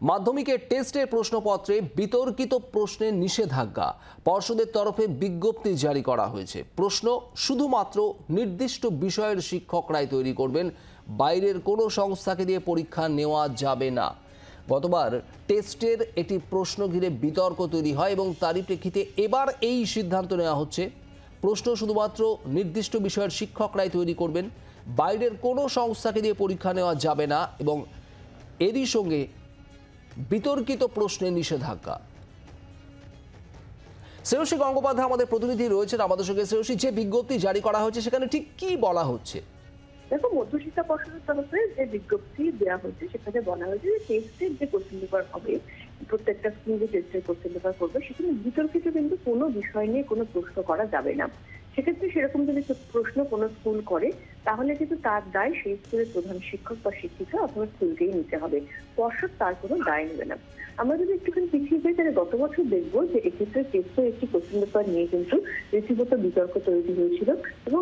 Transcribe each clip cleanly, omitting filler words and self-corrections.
মাধ্যমিকের টেস্টের প্রশ্নপত্রে বিতর্কিত প্রশ্নের নিষেধাজ্ঞা। পর্ষদের তরফে বিজ্ঞপ্তি জারি করা হয়েছে। প্রশ্ন শুধুমাত্র নির্দিষ্ট বিষয়ের শিক্ষকরাই তৈরি করবেন, বাইরের কোনো সংস্থাকে দিয়ে পরীক্ষা নেওয়া যাবে না। গতবার টেস্টের একটি প্রশ্ন ঘিরে বিতর্ক তৈরি হয় এবং তারই প্রেক্ষিতে এবার এই সিদ্ধান্ত নেওয়া হচ্ছে, প্রশ্ন শুধুমাত্র নির্দিষ্ট বিষয়ের শিক্ষকরাই তৈরি করবেন, বাইরের কোনো সংস্থাকে দিয়ে পরীক্ষা নেওয়া যাবে না এবং এরই সঙ্গে বিতর্কিত প্রশ্নের নিষেধাজ্ঞা। শ্রেয়সী গঙ্গোপাধ্যায় আমাদের প্রতিনিধি রয়েছেন আমাদের সঙ্গে। শ্রেয়সী, যে বিজ্ঞপ্তি জারি করা হয়েছে সেখানে ঠিক কি বলা হচ্ছে? দেখো, মধ্যশিক্ষা পর্ষদের তরফে যে বিজ্ঞপ্তি দেওয়া হয়েছে সেখানে বলা হয়েছে যে টেস্টের যে কোশ্চেন পেপার হবে, প্রত্যেকটা স্কুল যে টেস্টের কোশ্চেন পেপার করবে সেখানে বিতর্কিত কিন্তু কোনো বিষয় নিয়ে কোনো প্রশ্ন করা যাবে না। সেক্ষেত্রে সেরকম যদি প্রশ্ন কোনো স্কুল করে তাহলে কিন্তু তার দায় সেই স্কুলের প্রধান শিক্ষক বা শিক্ষিকা অথবা স্কুলকেই নিতে হবে, পর্ষদ তার কোনো দায় নেবে না। আমরা যদি একটুখানি পিছিয়ে যাই তাহলে গত বছর দেখবো যে এক্ষেত্রে টেস্টের একটি কোশ্চেন পেপার নিয়ে কিন্তু রীতিমতো বিতর্ক তৈরি হয়েছিল এবং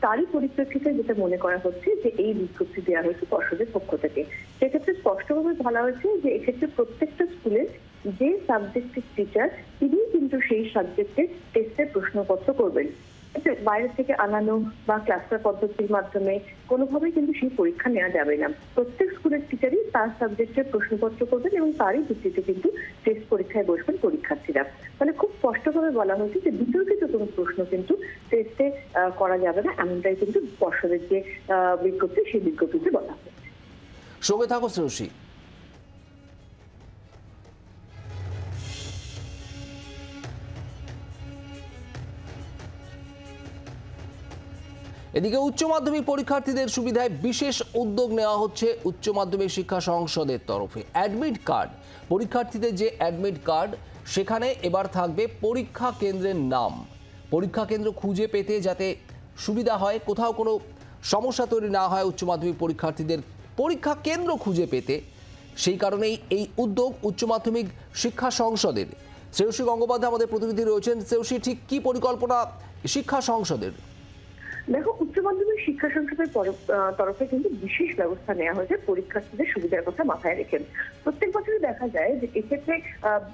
তারই পরিপ্রেক্ষিতে যেটা মনে করা হচ্ছে যে এই বিজ্ঞপ্তি দেওয়া হয়েছে পর্ষদের পক্ষ থেকে। সেক্ষেত্রে স্পষ্টভাবে বলা হয়েছে যে এক্ষেত্রে প্রত্যেকটা স্কুলের যে সাবজেক্টের টিচার তিনি কিন্তু সেই সাবজেক্টের টেস্টের প্রশ্নপত্র করবেন। বাইরে থেকে আনানো বা ক্লাস্টার পদ্ধতির মাধ্যমে কোনোভাবেই কিন্তু সেই পরীক্ষা নেওয়া যাবে না। প্রত্যেক স্কুলের টিচারই তার সাবজেক্টের প্রশ্নপত্র করবেন এবং তারই ভিত্তিতে কিন্তু টেস্ট পরীক্ষায় বসবেন পরীক্ষার্থীরা। তাহলে খুব স্পষ্টভাবে বলা হয়েছে যে বিতর্কিত কোনো প্রশ্ন কিন্তু টেস্টে করা যাবে না, এমনটাই কিন্তু পর্ষদের যে বিজ্ঞপ্তি সেই বিজ্ঞপ্তিতে বলা হয়েছে। সঙ্গে থাকো শ্রেয়সী। এদিকে উচ্চ মাধ্যমিক পরীক্ষার্থীদের সুবিধায় বিশেষ উদ্যোগ নেওয়া হচ্ছে উচ্চ মাধ্যমিক শিক্ষা সংসদের তরফে। অ্যাডমিট কার্ড, পরীক্ষার্থীদের যে অ্যাডমিট কার্ড সেখানে এবার থাকবে পরীক্ষা কেন্দ্রের নাম। পরীক্ষা কেন্দ্র খুঁজে পেতে যাতে সুবিধা হয়, কোথাও কোনো সমস্যা তৈরি না হয় উচ্চ মাধ্যমিক পরীক্ষার্থীদের পরীক্ষা কেন্দ্র খুঁজে পেতে, সেই কারণেই এই উদ্যোগ উচ্চ মাধ্যমিক শিক্ষা সংসদের। শ্রেয়সী গঙ্গোপাধ্যায় আমাদের প্রতিনিধি রয়েছেন। শ্রেয়সী, ঠিক কি পরিকল্পনা শিক্ষা সংসদের? দেখো, উচ্চ মাধ্যমিক শিক্ষা সংসদের তরফে কিন্তু বিশেষ ব্যবস্থা নেওয়া হয়েছে পরীক্ষার্থীদের সুবিধার কথা মাথায় রেখে। প্রত্যেক বছরই দেখা যায় যে এক্ষেত্রে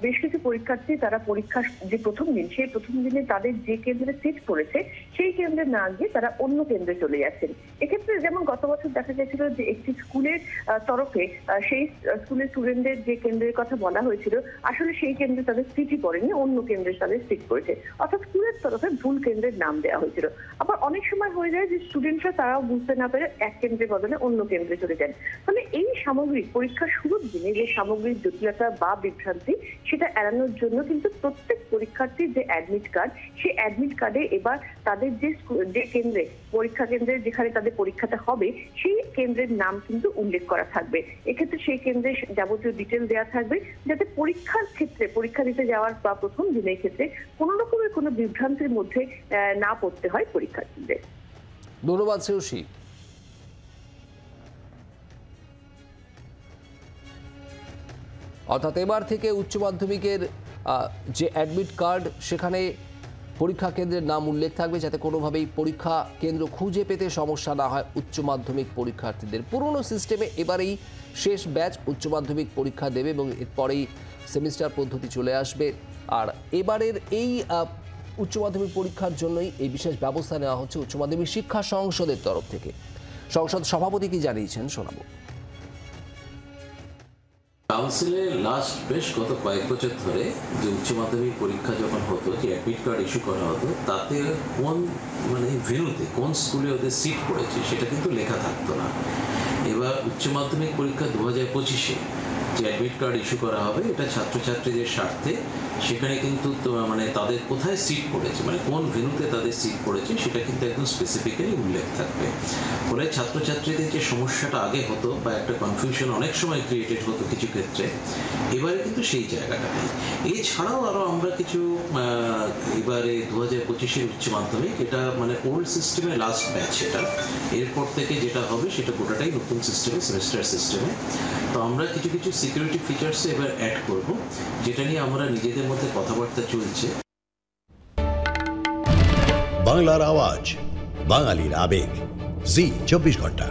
বেশ কিছু পরীক্ষার্থী তারা পরীক্ষার যে প্রথম দিন সেই প্রথম দিনে তাদের যে কেন্দ্রে সিট পড়েছে সেই কেন্দ্রে না গিয়ে তারা অন্য কেন্দ্রে চলে যাচ্ছেন। এক্ষেত্রে যেমন গত বছর দেখা গেছিল যে একটি স্কুলের তরফে সেই স্কুলের স্টুডেন্টদের যে কেন্দ্রের কথা বলা হয়েছিল আসলে সেই কেন্দ্রে তাদের সিটই পড়েনি, অন্য কেন্দ্রে তাদের সিট পড়েছে, অর্থাৎ স্কুলের তরফে ভুল কেন্দ্রের নাম দেওয়া হয়েছিল। আবার অনেক সময় হয়ে যায় যে স্টুডেন্টরা তারাও বুঝতে না পেরে এক কেন্দ্রের বদলে অন্য কেন্দ্রে চলে যান। ফলে এই সামগ্রিক পরীক্ষার শুরুর দিনে যে সামগ্রিক জটিলতা বা বিভ্রান্তি সেটা এড়ানোর জন্য কিন্তু প্রত্যেক পরীক্ষার্থীর যে অ্যাডমিট কার্ড, সেই অ্যাডমিট কার্ডে এবার তাদের যে কেন্দ্রে পরীক্ষা কেন্দ্রে যেখানে তাদের পরীক্ষাটা হবে সেই কেন্দ্রের নাম কিন্তু উল্লেখ করা থাকবে। এক্ষেত্রে সেই কেন্দ্রে যাবতীয় ডিটেল দেওয়া থাকবে যাতে পরীক্ষার ক্ষেত্রে পরীক্ষা দিতে যাওয়ার বা প্রথম দিনের ক্ষেত্রে কোনো রকমের কোনো বিভ্রান্তির মধ্যে না পড়তে হয় পরীক্ষার্থীদের। ধন্যবাদ শ্রেয়সী। অর্থাৎ এবার থেকে উচ্চ মাধ্যমিকের যে অ্যাডমিট কার্ড সেখানে পরীক্ষা কেন্দ্রের নাম উল্লেখ থাকবে যাতে কোনোভাবেই পরীক্ষা কেন্দ্র খুঁজে পেতে সমস্যা না হয় উচ্চ মাধ্যমিক পরীক্ষার্থীদের। পুরনো সিস্টেমে এবারেই শেষ ব্যাচ উচ্চ মাধ্যমিক পরীক্ষা দেবে এবং এরপরেই সেমিস্টার পদ্ধতি চলে আসবে। আর এবারের এই উচ্চ মাধ্যমিক পরীক্ষার জন্যই এই বিশেষ ব্যবস্থা নেওয়া হচ্ছে উচ্চ মাধ্যমিক শিক্ষা সংসদের তরফ থেকে। সংসদ সভাপতি কি জানিয়েছেন শোনাবো। কাউন্সিলে লাস্ট বেশ গত কয়েক বছর ধরে যে উচ্চ মাধ্যমিক পরীক্ষা যখন হতো, যে অ্যাডমিট কার্ড ইস্যু করা হতো, তাতে কোন ভেন্যুতে কোন স্কুলে ওদের সিট পড়েছে সেটা কিন্তু লেখা থাকতো না। এবার উচ্চ মাধ্যমিক পরীক্ষা 2025-এ যে অ্যাডমিট কার্ড ইস্যু করা হবে এটা ছাত্রছাত্রীদের স্বার্থে সেখানে কিন্তু তাদের কোথায় সিট পড়েছে, কোন ভেন্যুতে তাদের সিট পড়েছে সেটা কিন্তু একদম স্পেসিফিক্যালি উল্লেখ থাকবে। ফলে ছাত্রছাত্রীদের যে সমস্যাটা আগে হতো বা একটা কনফিউশন অনেক সময় ক্রিয়েটেড হতো কিছু ক্ষেত্রে, এবারে কিন্তু সেই জায়গাটা নেই। এছাড়াও আরও আমরা কিছু এবারে 2025-এর উচ্চ মাধ্যমিক এটা ওল্ড সিস্টেমে লাস্ট ব্যাচ, এটা এরপর থেকে যেটা হবে সেটা গোটাটাই নতুন সিস্টেমে, সেমিস্টার সিস্টেমে। তো আমরা কিছু কিছু সিকিউরিটি ফিচার্স এবার অ্যাড করব, যেটা নিয়ে আমরা নিজেদের মধ্যে কথাবার্তা চলছে। বাংলার আওয়াজ, বাঙালির আবেগ, জি 24 ঘন্টা।